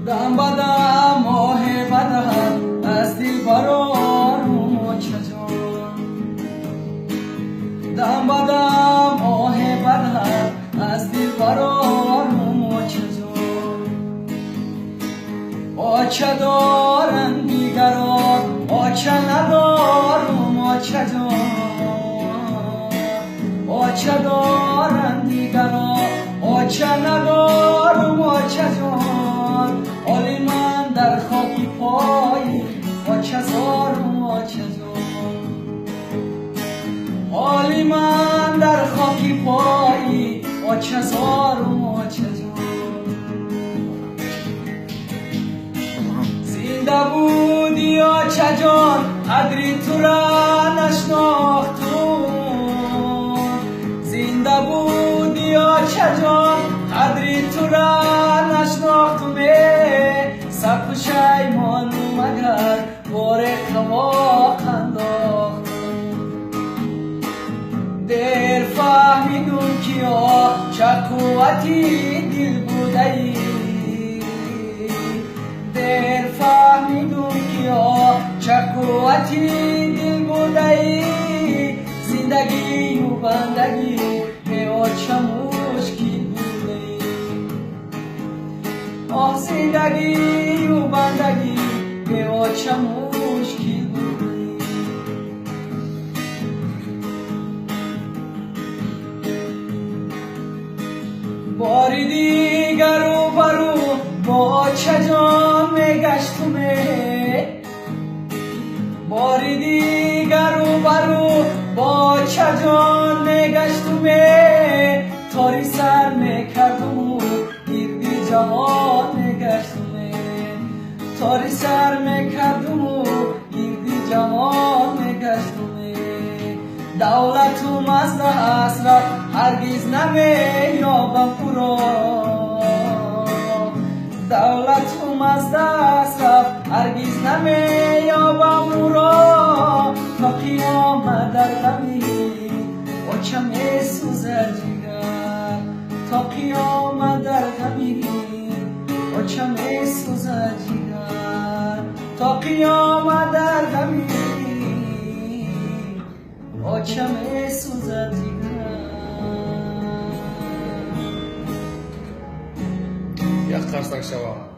دم بدم ماه بدم از دل برارم چجان دم بدم ماه بدم از دل برارم چجان آچه دارن دیگران آچه ندارم آچه جان آچه دارن دیگران آچه ندارم آچه جان حالی من در خاکی پایی آچه زارم آچه جان حالی من در خاکی پایی آچه زارم آچه جان زنده بودی آچه جان قدری تو را نشناختم زنده بودی آچه جان قدری تو را نشناختم سب شیمانم اگر بار خواق انداختم دیر فهمیدم که چه قوتی دل بوده ای دیر فهمیدم که چه قوتی دل بوده ای زندگی و بندگی به چه مشکل بوده ای آه زندگی و بندگی به چه مشکل بوده ای باری دیگر رو برو با چه جان میگشتم باری دیگر رو برو با چه جان میگشتم تاری سر میکردم گردی جهان میگشتم تاری سر میکردم گردی جهان میگشتم دولتم از دست رفت هرگز نمییابم او را دولتم از دست رفت هرگز نمییابم او را تا قیامت در غمی آچه میسوزد جگر تا قیامت در غمی آچه میسوزد جگر تا قیامت در غمی آچه میسوزد جگر یک قرصک شوم